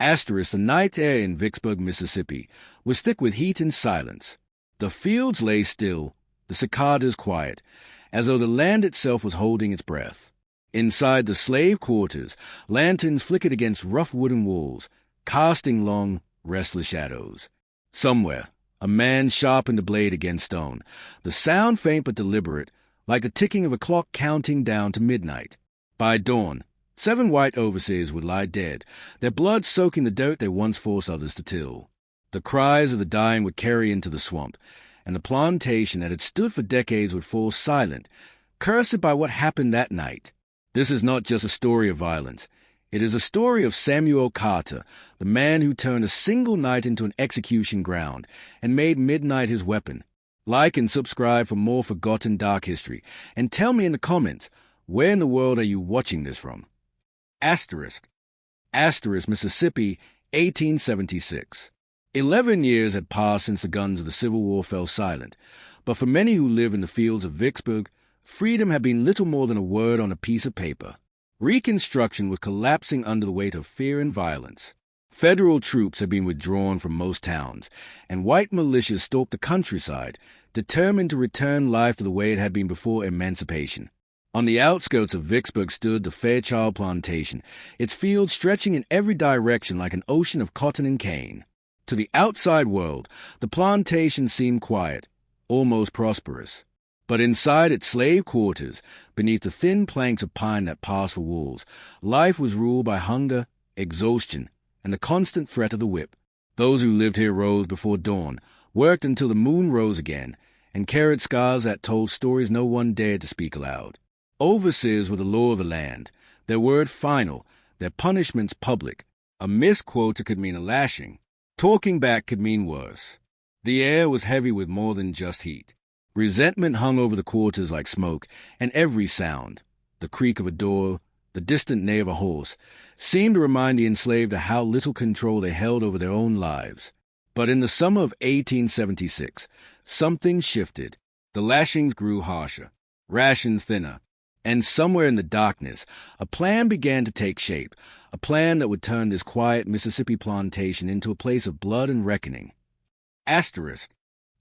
The night air in Vicksburg, Mississippi, was thick with heat and silence. The fields lay still, the cicadas quiet, as though the land itself was holding its breath. Inside the slave quarters, lanterns flickered against rough wooden walls, casting long, restless shadows. Somewhere, a man sharpened a blade against stone, the sound faint but deliberate, like the ticking of a clock counting down to midnight. By dawn, 7 white overseers would lie dead, their blood soaking the dirt they once forced others to till. The cries of the dying would carry into the swamp, and the plantation that had stood for decades would fall silent, cursed by what happened that night. This is not just a story of violence. It is a story of Samuel Carter, the man who turned a single night into an execution ground and made midnight his weapon. Like and subscribe for more forgotten dark history, and tell me in the comments, where in the world are you watching this from? Asterisk, Mississippi, 1876. 11 years had passed since the guns of the Civil War fell silent, but for many who live in the fields of Vicksburg, freedom had been little more than a word on a piece of paper. Reconstruction was collapsing under the weight of fear and violence. Federal troops had been withdrawn from most towns, and white militias stalked the countryside, determined to return life to the way it had been before emancipation. On the outskirts of Vicksburg stood the Fairchild Plantation, its fields stretching in every direction like an ocean of cotton and cane. To the outside world, the plantation seemed quiet, almost prosperous. But inside its slave quarters, beneath the thin planks of pine that passed for walls, life was ruled by hunger, exhaustion, and the constant threat of the whip. Those who lived here rose before dawn, worked until the moon rose again, and carried scars that told stories no one dared to speak aloud. Overseers were the law of the land, their word final, their punishments public. A misquote could mean a lashing. Talking back could mean worse. The air was heavy with more than just heat. Resentment hung over the quarters like smoke, and every sound, the creak of a door, the distant neigh of a horse, seemed to remind the enslaved of how little control they held over their own lives. But in the summer of 1876, something shifted. The lashings grew harsher, rations thinner, and somewhere in the darkness, a plan began to take shape, a plan that would turn this quiet Mississippi plantation into a place of blood and reckoning. Asterisk,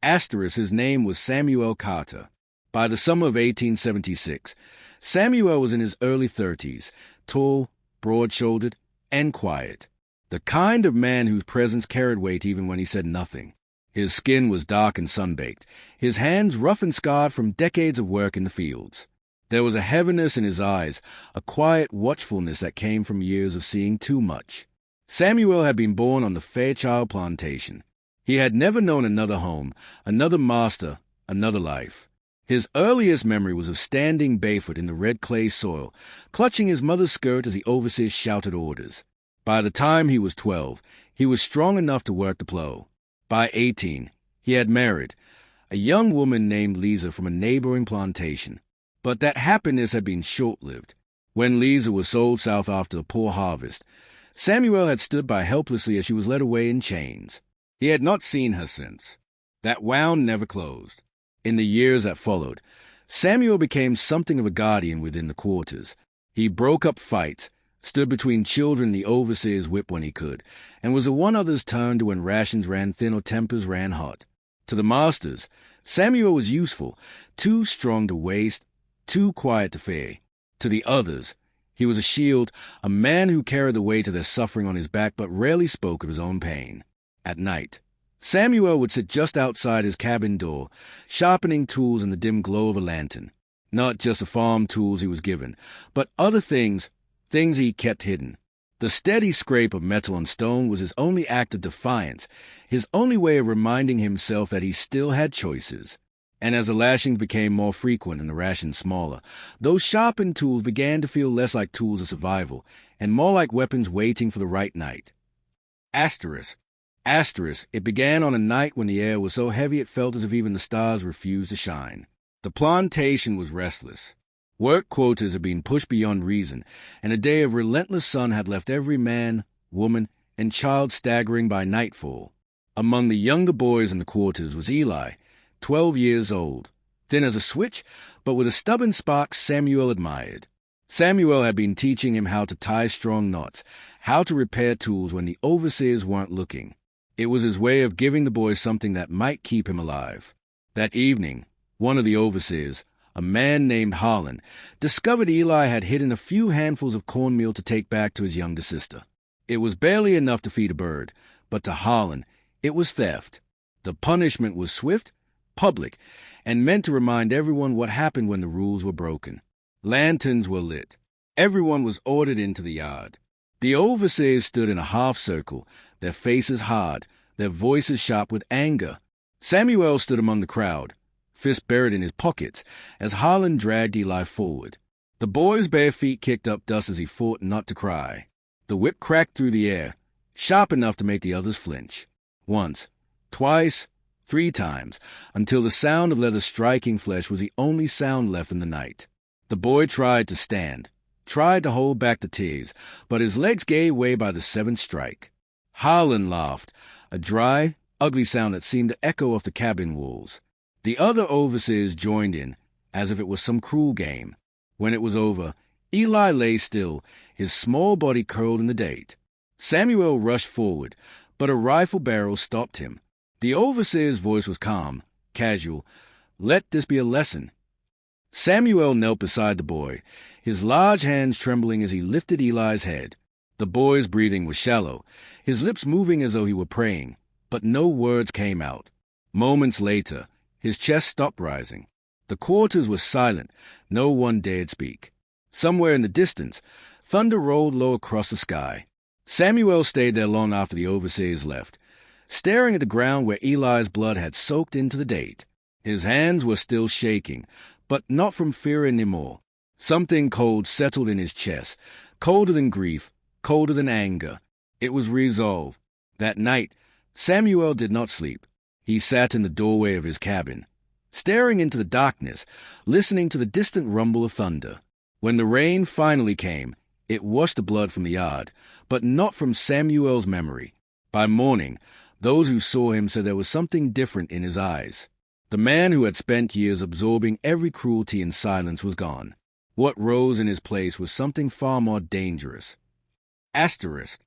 his name was Samuel Carter. By the summer of 1876, Samuel was in his early 30s, tall, broad-shouldered, and quiet. The kind of man whose presence carried weight even when he said nothing. His skin was dark and sun-baked, his hands rough and scarred from decades of work in the fields. There was a heaviness in his eyes, a quiet watchfulness that came from years of seeing too much. Samuel had been born on the Fairchild Plantation. He had never known another home, another master, another life. His earliest memory was of standing barefoot in the red clay soil, clutching his mother's skirt as the overseers shouted orders. By the time he was 12, he was strong enough to work the plow. By 18, he had married a young woman named Lisa from a neighboring plantation. But that happiness had been short-lived. When Lisa was sold south after a poor harvest, Samuel had stood by helplessly as she was led away in chains. He had not seen her since. That wound never closed. In the years that followed, Samuel became something of a guardian within the quarters. He broke up fights, stood between children and the overseer's whip when he could, and was the one others turned to when rations ran thin or tempers ran hot. To the masters, Samuel was useful, too strong to waste, too quiet to fear. To the others, he was a shield, a man who carried the weight of their suffering on his back but rarely spoke of his own pain. At night, Samuel would sit just outside his cabin door, sharpening tools in the dim glow of a lantern. Not just the farm tools he was given, but other things he kept hidden. The steady scrape of metal on stone was his only act of defiance, his only way of reminding himself that he still had choices. And as the lashings became more frequent and the rations smaller, those sharpened tools began to feel less like tools of survival and more like weapons waiting for the right night. Asterisk, it began on a night when the air was so heavy it felt as if even the stars refused to shine. The plantation was restless. Work quotas had been pushed beyond reason, and a day of relentless sun had left every man, woman, and child staggering by nightfall. Among the younger boys in the quarters was Eli, 12 years old, thin as a switch, but with a stubborn spark Samuel admired. Samuel had been teaching him how to tie strong knots, how to repair tools when the overseers weren't looking. It was his way of giving the boy something that might keep him alive. That evening, one of the overseers, a man named Harlan, discovered Eli had hidden a few handfuls of cornmeal to take back to his younger sister. It was barely enough to feed a bird, but to Harlan, it was theft. The punishment was swift, public, and meant to remind everyone what happened when the rules were broken. Lanterns were lit. Everyone was ordered into the yard. The overseers stood in a half circle, their faces hard, their voices sharp with anger. Samuel stood among the crowd, fists buried in his pockets, as Harlan dragged Eli forward. The boy's bare feet kicked up dust as he fought not to cry. The whip cracked through the air, sharp enough to make the others flinch. Once, twice, 3 times, until the sound of leather striking flesh was the only sound left in the night. The boy tried to stand, tried to hold back the tears, but his legs gave way by the 7th strike. Harlan laughed, a dry, ugly sound that seemed to echo off the cabin walls. The other overseers joined in, as if it was some cruel game. When it was over, Eli lay still, his small body curled in the date. Samuel rushed forward, but a rifle barrel stopped him. The overseer's voice was calm, casual. "Let this be a lesson." Samuel knelt beside the boy, his large hands trembling as he lifted Eli's head. The boy's breathing was shallow, his lips moving as though he were praying, but no words came out. Moments later, his chest stopped rising. The quarters were silent, no one dared speak. Somewhere in the distance, thunder rolled low across the sky. Samuel stayed there long after the overseers left, staring at the ground where Eli's blood had soaked into the date. His hands were still shaking, but not from fear anymore. Something cold settled in his chest, colder than grief, colder than anger. It was resolve. That night, Samuel did not sleep. He sat in the doorway of his cabin, staring into the darkness, listening to the distant rumble of thunder. When the rain finally came, it washed the blood from the yard, but not from Samuel's memory. By morning, those who saw him said there was something different in his eyes. The man who had spent years absorbing every cruelty in silence was gone. What rose in his place was something far more dangerous. Asterisk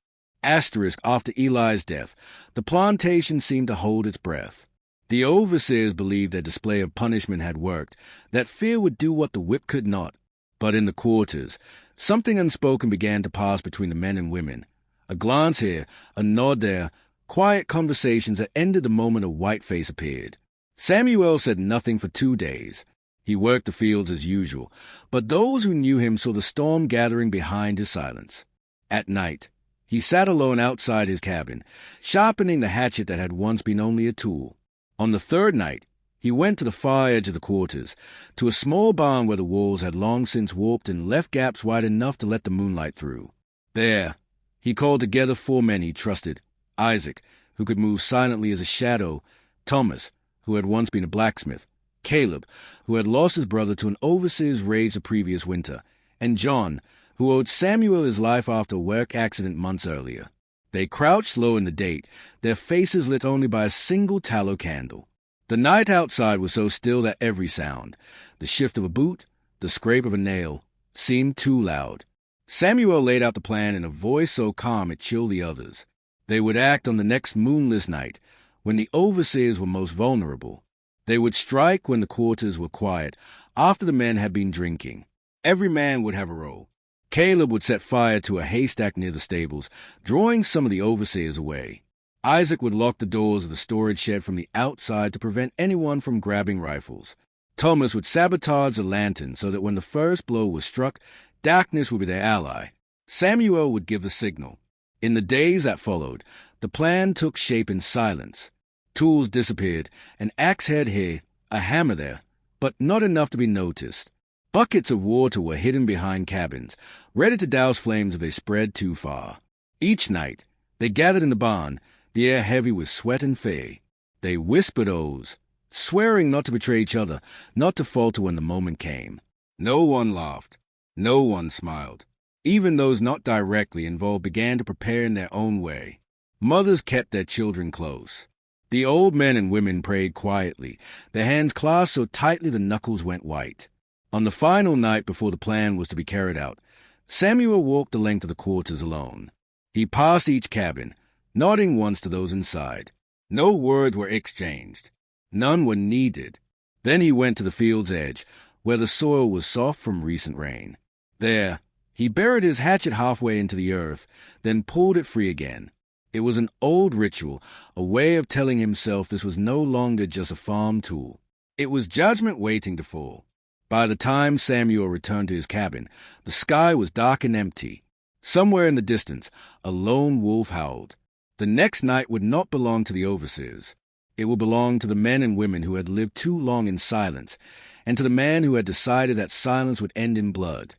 after Eli's death, the plantation seemed to hold its breath. The overseers believed their display of punishment had worked, that fear would do what the whip could not. But in the quarters, something unspoken began to pass between the men and women. A glance here, a nod there, quiet conversations that ended the moment a white face appeared. Samuel said nothing for 2 days. He worked the fields as usual, but those who knew him saw the storm gathering behind his silence. At night, he sat alone outside his cabin, sharpening the hatchet that had once been only a tool. On the 3rd night, he went to the far edge of the quarters, to a small barn where the walls had long since warped and left gaps wide enough to let the moonlight through. There, he called together 4 men he trusted: Isaac, who could move silently as a shadow; Thomas, who had once been a blacksmith; Caleb, who had lost his brother to an overseer's rage the previous winter; and John, who owed Samuel his life after a work accident months earlier. They crouched low in the date, their faces lit only by a single tallow candle. The night outside was so still that every sound, the shift of a boot, the scrape of a nail, seemed too loud. Samuel laid out the plan in a voice so calm it chilled the others. They would act on the next moonless night, when the overseers were most vulnerable. They would strike when the quarters were quiet, after the men had been drinking. Every man would have a role. Caleb would set fire to a haystack near the stables, drawing some of the overseers away. Isaac would lock the doors of the storage shed from the outside to prevent anyone from grabbing rifles. Thomas would sabotage the lantern so that when the first blow was struck, darkness would be their ally. Samuel would give the signal. In the days that followed, the plan took shape in silence. Tools disappeared, an axe head here, a hammer there, but not enough to be noticed. Buckets of water were hidden behind cabins, ready to douse flames if they spread too far. Each night, they gathered in the barn, the air heavy with sweat and fear. They whispered oaths, swearing not to betray each other, not to falter when the moment came. No one laughed. No one smiled. Even those not directly involved began to prepare in their own way. Mothers kept their children close. The old men and women prayed quietly, their hands clasped so tightly the knuckles went white. On the final night before the plan was to be carried out, Samuel walked the length of the quarters alone. He passed each cabin, nodding once to those inside. No words were exchanged. None were needed. Then he went to the field's edge, where the soil was soft from recent rain. There, he buried his hatchet halfway into the earth, then pulled it free again. It was an old ritual, a way of telling himself this was no longer just a farm tool. It was judgment waiting to fall. By the time Samuel returned to his cabin, the sky was dark and empty. Somewhere in the distance, a lone wolf howled. The next night would not belong to the overseers. It would belong to the men and women who had lived too long in silence, and to the man who had decided that silence would end in blood.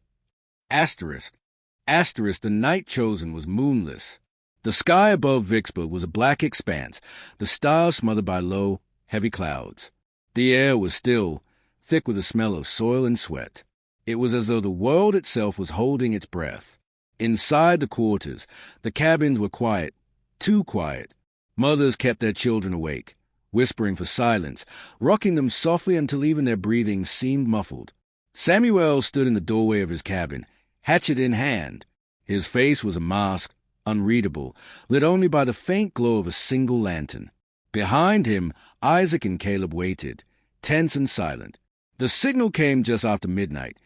Asterisk, the night chosen was moonless. The sky above Vicksburg was a black expanse, the stars smothered by low, heavy clouds. The air was still, thick with the smell of soil and sweat. It was as though the world itself was holding its breath. Inside the quarters, the cabins were quiet, too quiet. Mothers kept their children awake, whispering for silence, rocking them softly until even their breathing seemed muffled. Samuel stood in the doorway of his cabin, hatchet in hand. His face was a mask, unreadable, lit only by the faint glow of a single lantern. Behind him, Isaac and Caleb waited, tense and silent. The signal came just after midnight.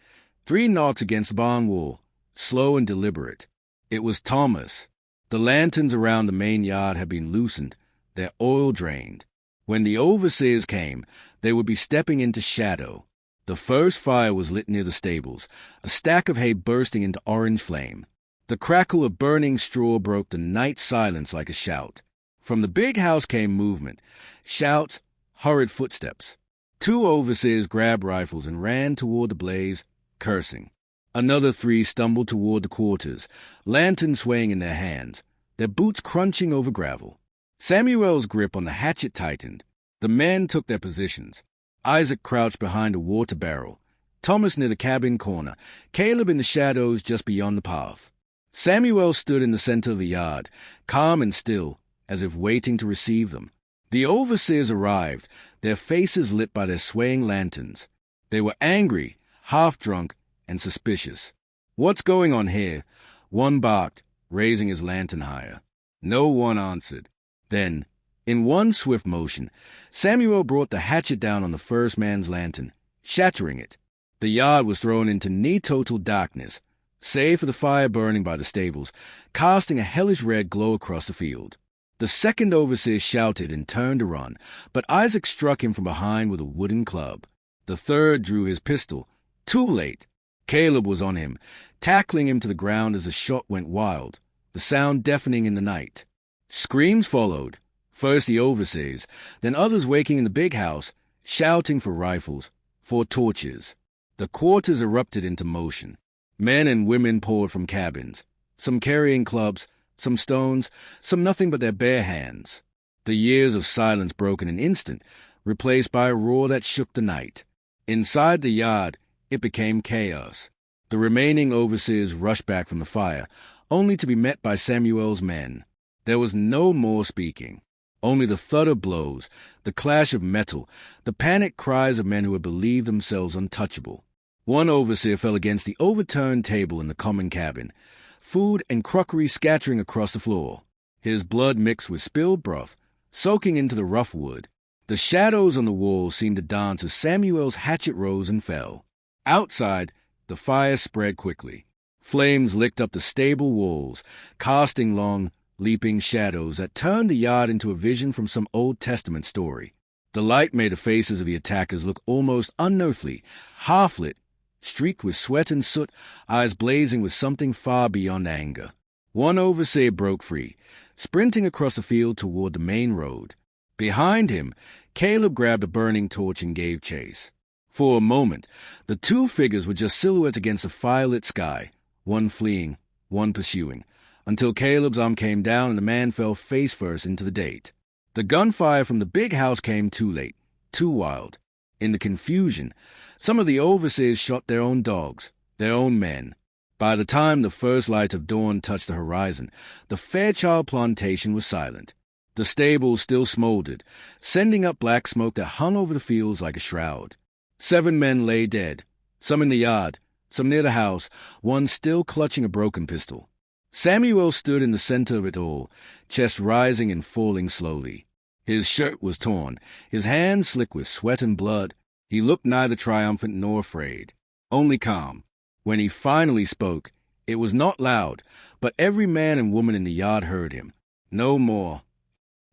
3 knocks against the barn wall, slow and deliberate. It was Thomas. The lanterns around the main yard had been loosened, their oil drained. When the overseers came, they would be stepping into shadow. The first fire was lit near the stables, a stack of hay bursting into orange flame. The crackle of burning straw broke the night silence like a shout. From the big house came movement, shouts, hurried footsteps. 2 overseers grabbed rifles and ran toward the blaze, cursing. Another 3 stumbled toward the quarters, lanterns swaying in their hands, their boots crunching over gravel. Samuel's grip on the hatchet tightened. The men took their positions. Isaac crouched behind a water barrel, Thomas near the cabin corner, Caleb in the shadows just beyond the path. Samuel stood in the center of the yard, calm and still, as if waiting to receive them. The overseers arrived, their faces lit by their swaying lanterns. They were angry, half-drunk, and suspicious. "What's going on here?" One barked, raising his lantern higher. No one answered. Then, in one swift motion, Samuel brought the hatchet down on the first man's lantern, shattering it. The yard was thrown into near-total darkness, save for the fire burning by the stables, casting a hellish red glow across the field. The second overseer shouted and turned to run, but Isaac struck him from behind with a wooden club. The third drew his pistol. Too late. Caleb was on him, tackling him to the ground as the shot went wild, the sound deafening in the night. Screams followed, first the overseers, then others waking in the big house, shouting for rifles, for torches. The quarters erupted into motion. Men and women poured from cabins, some carrying clubs, some stones, some nothing but their bare hands. The years of silence broke in an instant, replaced by a roar that shook the night. Inside the yard, it became chaos. The remaining overseers rushed back from the fire, only to be met by Samuel's men. There was no more speaking, only the thud of blows, the clash of metal, the panicked cries of men who had believed themselves untouchable. One overseer fell against the overturned table in the common cabin, food and crockery scattering across the floor. His blood mixed with spilled broth, soaking into the rough wood. The shadows on the walls seemed to dance as Samuel's hatchet rose and fell. Outside, the fire spread quickly. Flames licked up the stable walls, casting long, leaping shadows that turned the yard into a vision from some Old Testament story. The light made the faces of the attackers look almost unearthly, half-lit, streaked with sweat and soot, eyes blazing with something far beyond anger. One overseer broke free, sprinting across the field toward the main road. Behind him, Caleb grabbed a burning torch and gave chase. For a moment, the 2 figures were just silhouettes against the firelit sky, one fleeing, one pursuing, until Caleb's arm came down and the man fell face first into the date. The gunfire from the big house came too late, too wild. In the confusion, some of the overseers shot their own dogs, their own men. By the time the first light of dawn touched the horizon, the Fairchild plantation was silent. The stables still smoldered, sending up black smoke that hung over the fields like a shroud. 7 men lay dead, Some in the yard, some near the house, one still clutching a broken pistol. Samuel stood in the center of it all, chest rising and falling slowly. His shirt was torn, his hands slick with sweat and blood. He looked neither triumphant nor afraid, only calm. When he finally spoke, it was not loud, but every man and woman in the yard heard him. No more.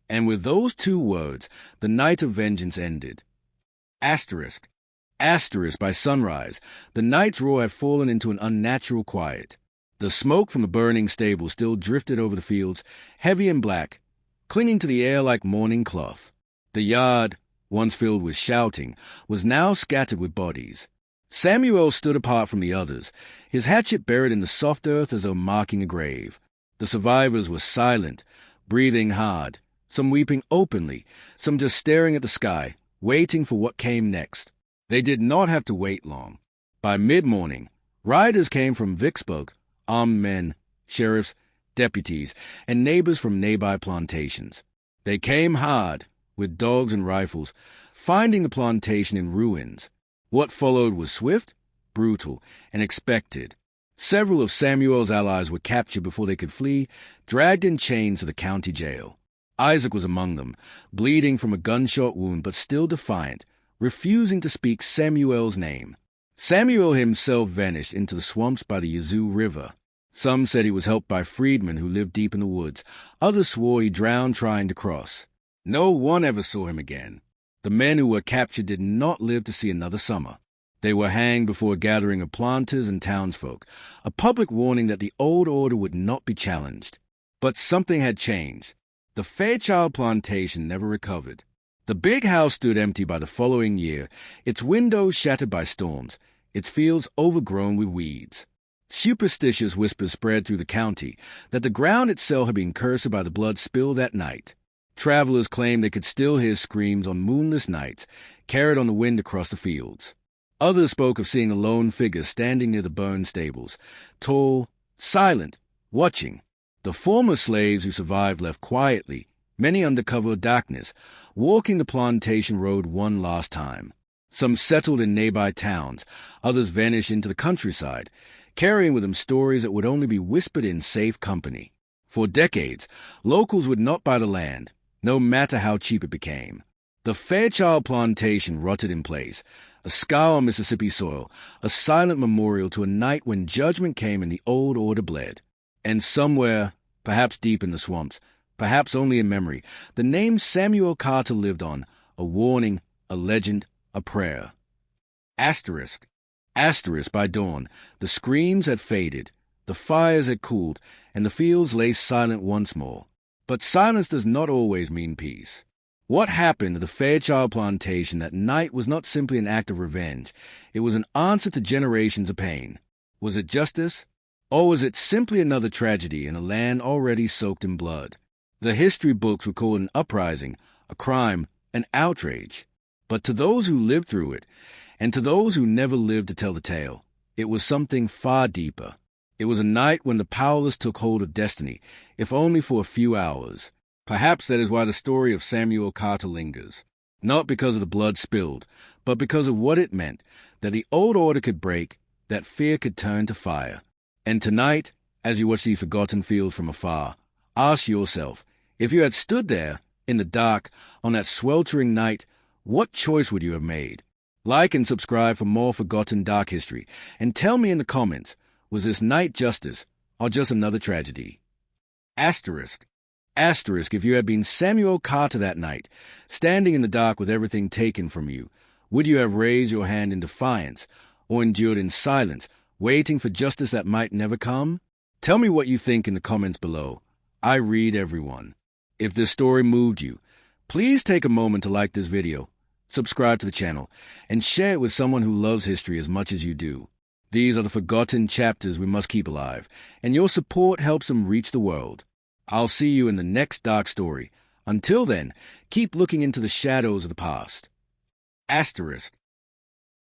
And with those two words, the night of vengeance ended. Asterisk by sunrise, the night's roar had fallen into an unnatural quiet. The smoke from the burning stable still drifted over the fields, heavy and black, clinging to the air like morning cloth. The yard, once filled with shouting, was now scattered with bodies. Samuel stood apart from the others, his hatchet buried in the soft earth as though marking a grave. The survivors were silent, breathing hard, some weeping openly, some just staring at the sky, waiting for what came next. They did not have to wait long. By mid-morning, riders came from Vicksburg, armed men, sheriffs, deputies, and neighbors from nearby plantations. They came hard, with dogs and rifles, finding the plantation in ruins. What followed was swift, brutal, and expected. Several of Samuel's allies were captured before they could flee, dragged in chains to the county jail. Isaac was among them, bleeding from a gunshot wound but still defiant, refusing to speak Samuel's name. Samuel himself vanished into the swamps by the Yazoo River. Some said he was helped by freedmen who lived deep in the woods. Others swore he drowned trying to cross. No one ever saw him again. The men who were captured did not live to see another summer. They were hanged before a gathering of planters and townsfolk, a public warning that the old order would not be challenged. But something had changed. The Fairchild plantation never recovered. The big house stood empty by the following year, its windows shattered by storms, its fields overgrown with weeds. Superstitious whispers spread through the county that the ground itself had been cursed by the blood spilled that night. Travelers claimed they could still hear screams on moonless nights, carried on the wind across the fields. Others spoke of seeing a lone figure standing near the burned stables, tall, silent, watching. The former slaves who survived left quietly, many under cover of darkness, walking the plantation road one last time. Some settled in nearby towns, others vanished into the countryside, carrying with them stories that would only be whispered in safe company. For decades, locals would not buy the land, no matter how cheap it became. The Fairchild plantation rotted in place, a scar on Mississippi soil, a silent memorial to a night when judgment came and the old order bled. And somewhere, perhaps deep in the swamps, perhaps only in memory, the name Samuel Carter lived on, a warning, a legend, a prayer. Asterisk by dawn, the screams had faded, the fires had cooled, and the fields lay silent once more. But silence does not always mean peace. What happened to the Fairchild plantation that night was not simply an act of revenge. It was an answer to generations of pain. Was it justice? Or was it simply another tragedy in a land already soaked in blood? The history books would call it an uprising, a crime, an outrage. But to those who lived through it, and to those who never lived to tell the tale, it was something far deeper. It was a night when the powerless took hold of destiny, if only for a few hours. Perhaps that is why the story of Samuel Carter lingers. Not because of the blood spilled, but because of what it meant, that the old order could break, that fear could turn to fire. And tonight, as you watch these forgotten fields from afar, ask yourself, if you had stood there, in the dark, on that sweltering night, what choice would you have made? Like and subscribe for more forgotten dark history, and tell me in the comments, was this night justice, or just another tragedy? Asterisk if you had been Samuel Carter that night, standing in the dark with everything taken from you, would you have raised your hand in defiance, or endured in silence, waiting for justice that might never come? Tell me what you think in the comments below. I read everyone. If this story moved you, please take a moment to like this video, subscribe to the channel, and share it with someone who loves history as much as you do. These are the forgotten chapters we must keep alive, and your support helps them reach the world. I'll see you in the next dark story. Until then, keep looking into the shadows of the past. Asterisk